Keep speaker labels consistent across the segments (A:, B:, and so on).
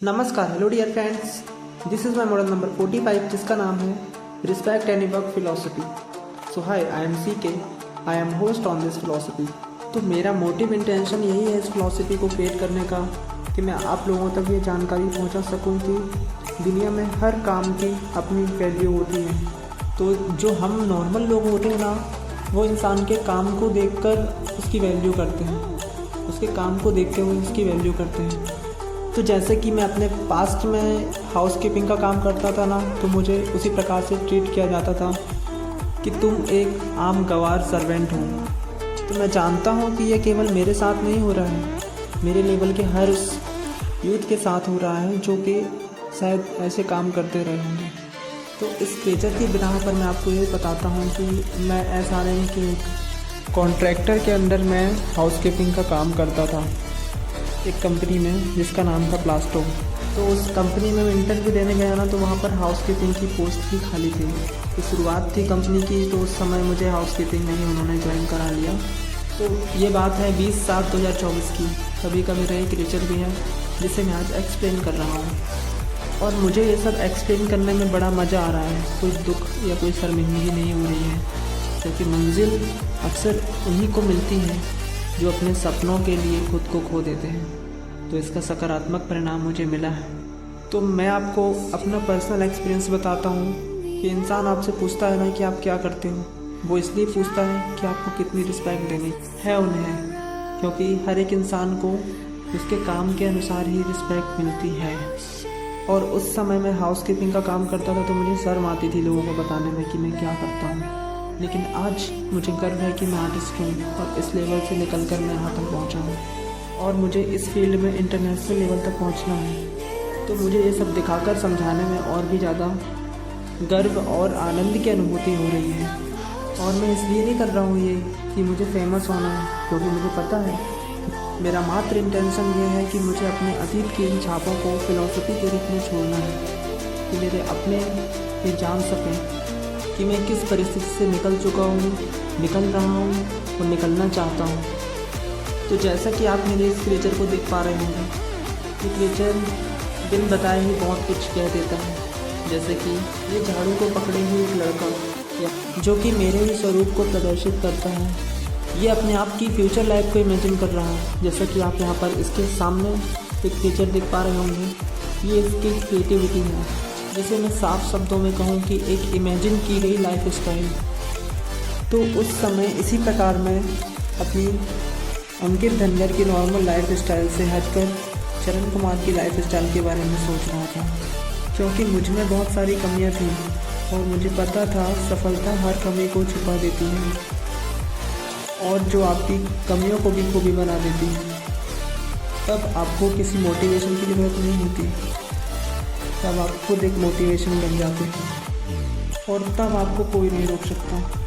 A: नमस्कार, hello dear friends. This is my model number 45 जिसका नाम है respect any work philosophy. So hi, I am C K, I am host on this philosophy. तो मेरा motive intention यही है इस फिलोसफी को क्रिएट करने का कि मैं आप लोगों तक ये जानकारी पहुंचा सकूं कि दुनिया में हर काम की अपनी वैल्यू होती है। तो जो हम नॉर्मल लोग होते हैं ना, वो इंसान के काम को देखकर उसकी वैल्यू करते हैं, उसके काम को देखते हुए उसकी वैल्यू करते हैं। तो जैसे कि मैं अपने पास्ट में हाउसकीपिंग का काम करता था ना, तो मुझे उसी प्रकार से ट्रीट किया जाता था कि तुम एक आम गवार सर्वेंट हो। तो मैं जानता हूँ कि यह केवल मेरे साथ नहीं हो रहा है, मेरे लेवल के हर उस यूथ के साथ हो रहा है जो कि शायद ऐसे काम करते रहे होंगे। तो इस क्रेचर की बिना पर मैं आपको ये बताता हूँ कि मैं ऐसा नहीं कि एक कॉन्ट्रैक्टर के अंडर मैं हाउसकीपिंग का काम करता था एक कंपनी में जिसका नाम था प्लास्टो। तो उस कंपनी में मैं इंटरव्यू देने गया ना, तो वहाँ पर हाउसकीपिंग की पोस्ट भी खाली थी। तो शुरुआत थी कंपनी की, तो उस समय मुझे हाउसकीपिंग में ही उन्होंने ज्वाइन करा लिया। तो ये बात है 20/7/2024 की। कभी का मेरा एक क्रेचर भी है जिसे मैं आज एक्सप्लेन कर रहा हूँ, और मुझे ये सब एक्सप्लेन करने में बड़ा मज़ा आ रहा है। कोई दुख या कोई शर्मिंदगी नहीं हो रही है, क्योंकि मंजिल अक्सर उन्हीं को मिलती है जो अपने सपनों के लिए खुद को खो देते हैं। तो इसका सकारात्मक परिणाम मुझे मिला है। तो मैं आपको अपना पर्सनल एक्सपीरियंस बताता हूँ कि इंसान आपसे पूछता है ना कि आप क्या करते हो, वो इसलिए पूछता है कि आपको कितनी रिस्पेक्ट देनी है उन्हें, क्योंकि हर एक इंसान को उसके काम के अनुसार ही रिस्पेक्ट मिलती है। और उस समय मैं हाउसकीपिंग का काम करता था, तो मुझे शर्म आती थी लोगों को बताने में कि मैं क्या करता हूँ। लेकिन आज मुझे गर्व है कि मैं आर्टिस्ट हूँ और इस लेवल से निकल कर मैं यहाँ तक पहुँचा हूँ, और मुझे इस फील्ड में इंटरनेशनल लेवल तक पहुँचना है। तो मुझे ये सब दिखाकर समझाने में और भी ज़्यादा गर्व और आनंद की अनुभूति हो रही है। और मैं इसलिए नहीं कर रहा हूँ ये कि मुझे फेमस होना है, क्योंकि मुझे पता है मेरा मात्र इंटेंशन ये है कि मुझे अपने अतीत की इन छापों को फिलॉसफी के रूप में छोड़ना है, कि मेरे अपने ये जान सकें कि मैं किस परिस्थिति से निकल चुका हूँ, निकल रहा हूँ और निकलना चाहता हूँ। तो जैसा कि आप मेरे इस क्रेचर को देख पा रहे होंगे, ये क्रेचर बिन बताए ही बहुत कुछ कह देता है। जैसे कि ये झाड़ू को पकड़े हुए एक लड़का जो कि मेरे ही स्वरूप को प्रदर्शित करता है, ये अपने आप की फ्यूचर लाइफ को इमेजिन कर रहा है। जैसा कि आप यहाँ पर इसके सामने एक क्रेचर देख पा रहे होंगे, ये इसकी क्रिएटिविटी है, जिसे मैं साफ शब्दों में कहूँ कि एक इमेजिन की गई लाइफ स्टाइल। तो उस समय इसी प्रकार मैं अपनी अंकित धनगर की नॉर्मल लाइफ स्टाइल से हटकर चरण कुमार की लाइफ स्टाइल के बारे में सोच रहा था, क्योंकि मुझ में बहुत सारी कमियां थी और मुझे पता था सफलता हर कमी को छुपा देती है, और जो आपकी कमियों को भी खूबी बना देती है। तब आपको किसी मोटिवेशन की ज़रूरत नहीं होती, तब आप खुद एक मोटिवेशन बन जाते हैं, और तब आपको कोई नहीं रोक सकता।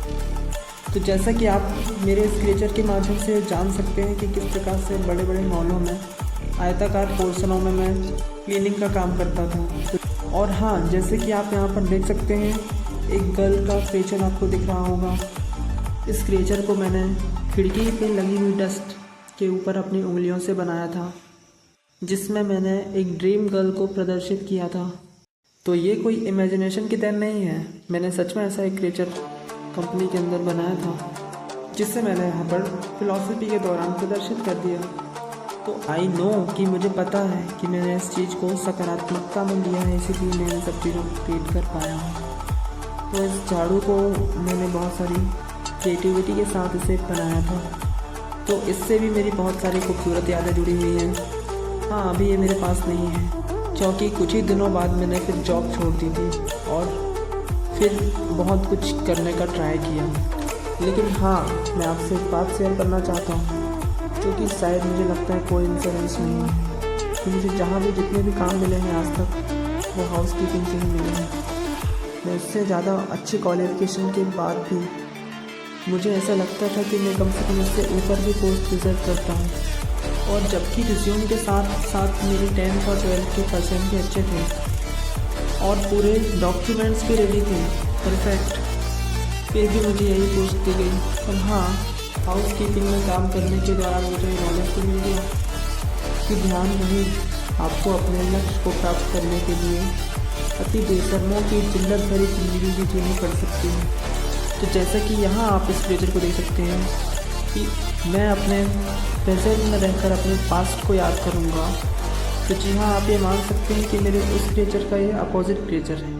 A: तो जैसा कि आप मेरे इस क्रेचर के माध्यम से जान सकते हैं कि किस प्रकार से बड़े बड़े मॉलों में आयताकार पोर्शनों में मैं क्लीनिंग का काम करता था। और हाँ, जैसे कि आप यहाँ पर देख सकते हैं, एक गर्ल का क्रेचर आपको दिख रहा होगा। इस क्रेचर को मैंने खिड़की पे लगी हुई डस्ट के ऊपर अपनी उंगलियों से बनाया था, जिसमें मैंने एक ड्रीम गर्ल को प्रदर्शित किया था। तो ये कोई इमेजिनेशन की देन नहीं है, मैंने सच में ऐसा एक क्रेचर कंपनी के अंदर बनाया था, जिससे मैंने यहाँ पर फिलॉसफी के दौरान प्रदर्शित कर दिया। तो आई नो कि मुझे पता है कि मैंने इस चीज़ को सकारात्मकता में लिया है, इसीलिए मैं इन सब चीज़ों को क्रिएट कर पाया हूँ। तो इस झाड़ू को मैंने बहुत सारी क्रिएटिविटी के साथ इसे बनाया था, तो इससे भी मेरी बहुत सारी खूबसूरत यादें जुड़ी हुई हैं। हाँ, अभी ये मेरे पास नहीं है, क्योंकि कुछ ही दिनों बाद मैंने फिर जॉब छोड़ दी थी और फिर बहुत कुछ करने का ट्राई किया। लेकिन हाँ, मैं आपसे एक बात शेयर करना चाहता हूँ, क्योंकि शायद मुझे लगता है कोई इंश्योरेंस नहीं है कि मुझे जहाँ भी जितने भी काम मिले हैं आज तक, वो हाउसकीपिंग से ही मिले हैं। मैं इससे ज़्यादा अच्छे क्वालिफिकेशन के बाद भी मुझे ऐसा लगता था कि मैं कम से कम इससे ऊपर भी पोस्ट डिजर्व करता हूँ। और जबकि रिज्यूम के साथ साथ मेरे 10th और 12th के परसेंट भी अच्छे थे और पूरे डॉक्यूमेंट्स भी रेडी थे परफेक्ट, फिर भी मुझे यही पोस्ट दी गई। और हाँ, हाउसकीपिंग में काम करने के दौरान मुझे नॉलेज तो मिल गया कि ध्यान वही आपको अपने लक्ष्य को प्राप्त करने के लिए अति बेशर्मों की जिल्लत भरी ज़िंदगी भी जीनी पड़ सकती है। तो जैसा कि यहाँ आप इस क्रिएचर को देख सकते हैं कि मैं अपने प्रेजेंट में रहकर अपने पास्ट को याद करूँगा। तो जी हाँ, आप ये मान सकते हैं कि मेरे उस क्रिएचर का ये अपोजिट क्रिएचर है।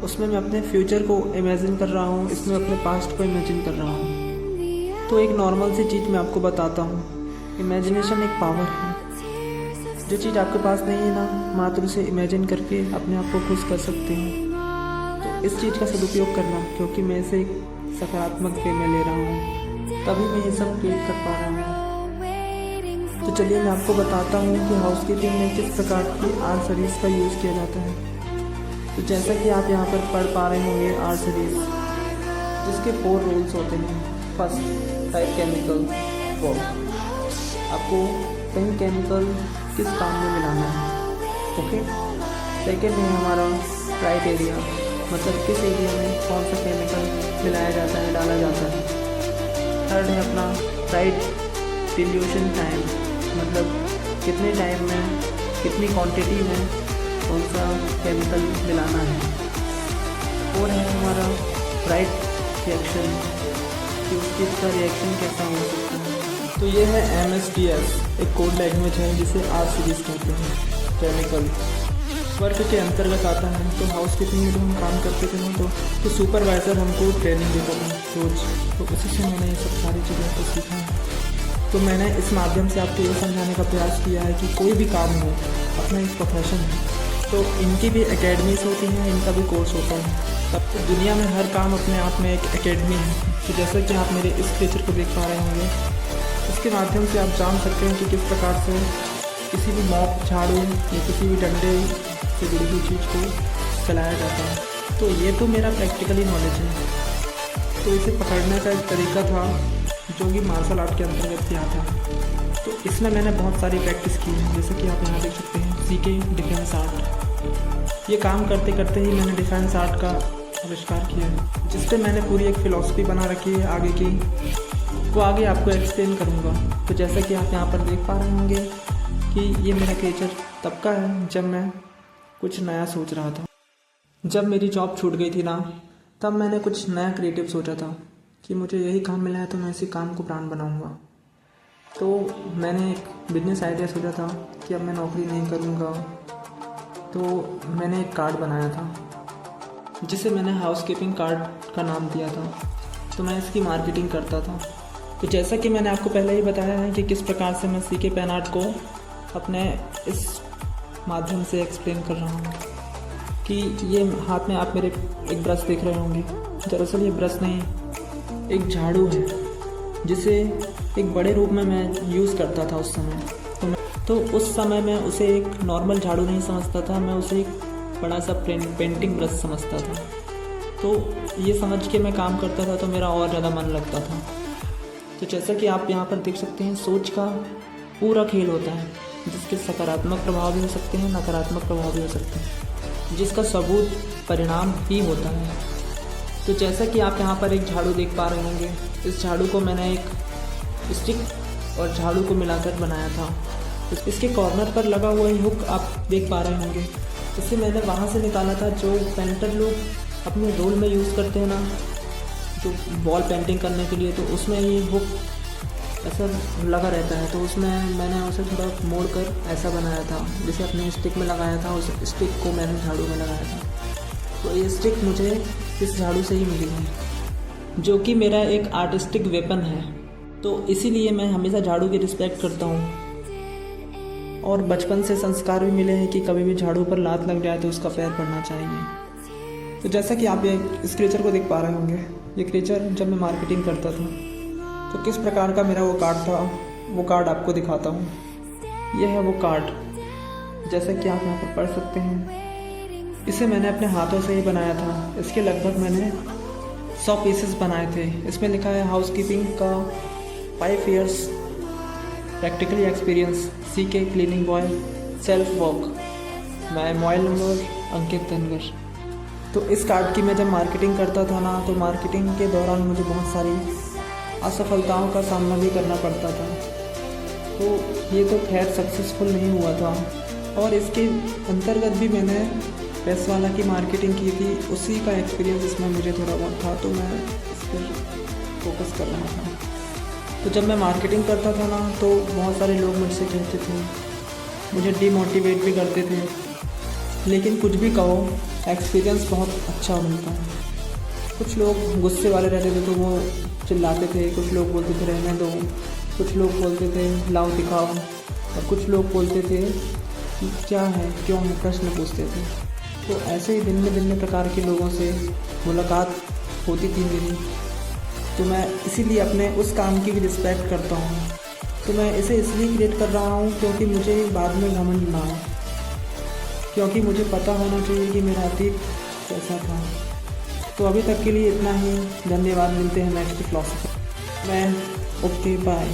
A: उसमें मैं अपने फ्यूचर को इमेजिन कर रहा हूँ, इसमें अपने पास्ट को इमेजिन कर रहा हूँ। तो एक नॉर्मल सी चीज़ मैं आपको बताता हूँ, इमेजिनेशन एक पावर है। जो चीज़ आपके पास नहीं है ना, मात्र उसे इमेजिन करके अपने आप को खुश कर सकते हैं। तो इस चीज़ का सदुपयोग करना, क्योंकि मैं इसे एक सकारात्मक वे में ले रहा हूँ, तभी मैं ये सब क्रिएट कर पा रहा हूँ। तो चलिए मैं आपको बताता हूँ कि हाउसकीपिंग में किस प्रकार की आर सीरीज़ का यूज़ किया जाता है। तो जैसा कि आप यहाँ पर पढ़ पा रहे होंगे आर सीरीज़, जिसके 4 रूल्स होते हैं। फर्स्ट, टाइप केमिकल फॉर्म, आपको कहीं केमिकल किस काम में मिलाना है। ओके। सेकेंड है हमारा राइट एरिया, मतलब किस एरिया में कौन सा केमिकल मिलाया जाता है, डाला जाता है। थर्ड है अपना राइट डिल्यूशन टाइम, मतलब कितने टाइम में कितनी क्वांटिटी में कौन सा केमिकल मिलाना है। और है हमारा राइट रिएक्शन, कि उस चीज़ का रिएक्शन कैसा हो सकता है। तो ये है MSDS, एक कोड लैंग्वेज है जिसे आर सीरीज़ कहते हैं। केमिकल वर्क के अंतर्गत आता है। तो हाउसकीपिंग में जब हम काम करते थे ना, तो सुपरवाइज़र हमको ट्रेनिंग देता था रोज़, तो उसी से मैंने ये सब सारी चीज़ों को सीखा है। तो मैंने इस माध्यम से आपको ये समझाने का प्रयास किया है कि कोई भी काम हो, अपना एक प्रोफेशन है, तो इनकी भी एकेडमीज होती हैं, इनका भी कोर्स होता है। तब तो दुनिया में हर काम अपने आप में एक एकेडमी है। तो जैसा कि आप मेरे इस क्रिएचर को देख पा रहे होंगे, इसके माध्यम से आप जान सकते हैं कि किस प्रकार से किसी भी मॉप, झाड़ू या किसी भी डंडे से जुड़ी हुई चीज़ को चलाया जाता है। तो ये तो मेरा प्रैक्टिकली नॉलेज है। तो इसे पकड़ने का एक तरीका था जो कि मार्शल आर्ट के अंतर्गत भी आता है। तो इसमें मैंने बहुत सारी प्रैक्टिस की है, जैसे कि आप यहाँ देख सकते हैं सीके डिफेंस आर्ट। ये काम करते करते ही मैंने डिफेंस आर्ट का आविष्कार किया है, जिस पे मैंने पूरी एक फ़िलॉसफी बना रखी है आगे की, वो आगे आपको एक्सप्लेन करूँगा। तो जैसा कि आप यहाँ पर देख पा रहे होंगे कि ये मेरा क्रिएचर तब का है जब मैं कुछ नया सोच रहा था। जब मेरी जॉब छूट गई थी ना, तब मैंने कुछ नया क्रिएटिव सोचा था कि मुझे यही काम मिला है तो मैं इसी काम को ब्रांड बनाऊँगा। तो मैंने एक बिजनेस आइडिया सोचा था कि अब मैं नौकरी नहीं करूँगा। तो मैंने एक कार्ड बनाया था जिसे मैंने हाउसकीपिंग कार्ड का नाम दिया था। तो मैं इसकी मार्केटिंग करता था। तो जैसा कि मैंने आपको पहले ही बताया है कि किस प्रकार से मैं सीके पेन आर्ट को अपने इस माध्यम से एक्सप्लेन कर रहा हूँ, कि ये हाथ में आप मेरे एक ब्रश देख रहे होंगे। दरअसल ये ब्रश नहीं, एक झाड़ू है, जिसे एक बड़े रूप में मैं यूज़ करता था उस समय। तो उस समय मैं उसे एक नॉर्मल झाड़ू नहीं समझता था, मैं उसे एक बड़ा सा पेंटिंग ब्रश समझता था। तो ये समझ के मैं काम करता था तो मेरा और ज़्यादा मन लगता था। तो जैसा कि आप यहाँ पर देख सकते हैं, सोच का पूरा खेल होता है, जिसके सकारात्मक प्रभाव भी हो सकते हैं, नकारात्मक प्रभाव भी हो सकते हैं, जिसका सबूत परिणाम ही होता है। तो जैसा कि आप यहाँ पर एक झाड़ू देख पा रहे होंगे, इस झाड़ू को मैंने एक स्टिक और झाड़ू को मिलाकर बनाया था। इसके कॉर्नर पर लगा हुआ ही हुक आप देख पा रहे होंगे, इसे मैंने वहाँ से निकाला था जो पेंटर लोग अपने रोल में यूज़ करते हैं ना, जो वॉल पेंटिंग करने के लिए। तो उसमें ये हुक ऐसा लगा रहता है, तो उसमें मैंने उसे थोड़ा मोड़ कर ऐसा बनाया था, जिसे अपने स्टिक में लगाया था। उस स्टिक को मैंने झाड़ू में लगाया था। तो ये स्टिक मुझे इस झाड़ू से ही मिली है, जो कि मेरा एक आर्टिस्टिक वेपन है। तो इसीलिए मैं हमेशा झाड़ू की रिस्पेक्ट करता हूँ। और बचपन से संस्कार भी मिले हैं कि कभी भी झाड़ू पर लात लग जाए तो उसका पैर पड़ना चाहिए। तो जैसा कि आप ये इस क्रिएचर को देख पा रहे होंगे, ये क्रिएचर जब मैं मार्केटिंग करता था तो किस प्रकार का मेरा वो कार्ड था, वो कार्ड आपको दिखाता हूँ। ये है वो कार्ड, जैसा कि आप यहाँ पर पढ़ सकते हैं। इसे मैंने अपने हाथों से ही बनाया था। इसके लगभग मैंने 100 पीसेस बनाए थे। इसमें लिखा है हाउसकीपिंग का 5 years प्रैक्टिकली एक्सपीरियंस, सीके क्लीनिंग बॉय, सेल्फ वॉक। मैं मोबाइल नंबर अंकित धनगर। तो इस कार्ड की मैं जब मार्केटिंग करता था ना, तो मार्केटिंग के दौरान मुझे बहुत सारी असफलताओं का सामना भी करना पड़ता था। तो ये तो खैर सक्सेसफुल नहीं हुआ था, और इसके अंतर्गत भी मैंने प्रेस वाला की मार्केटिंग की थी, उसी का एक्सपीरियंस इसमें मुझे थोड़ा बहुत था, तो मैं इस पर फोकस कर रहा था। तो जब मैं मार्केटिंग करता था ना, तो बहुत सारे लोग मुझसे कहते थे, मुझे डीमोटिवेट भी करते थे, लेकिन कुछ भी कहो एक्सपीरियंस बहुत अच्छा मिलता है। कुछ लोग गुस्से वाले रहते थे तो वो चिल्लाते थे, कुछ लोग बोलते थे रहने दो, कुछ लोग बोलते थे लाओ दिखाओ, और कुछ लोग बोलते थे कि क्या है क्यों है, प्रश्न पूछते थे। तो ऐसे ही भिन्न भिन्न प्रकार के लोगों से मुलाकात होती थी मेरी। तो मैं इसीलिए अपने उस काम की भी रिस्पेक्ट करता हूँ। तो मैं इसे इसलिए क्रिएट कर रहा हूँ क्योंकि मुझे बाद में घमंड ना हो, क्योंकि मुझे पता होना चाहिए कि मेरा अतीत कैसा था। तो अभी तक के लिए इतना ही। धन्यवाद, मिलते हैं नेक्स्ट फिलॉसफी में। Okay bye.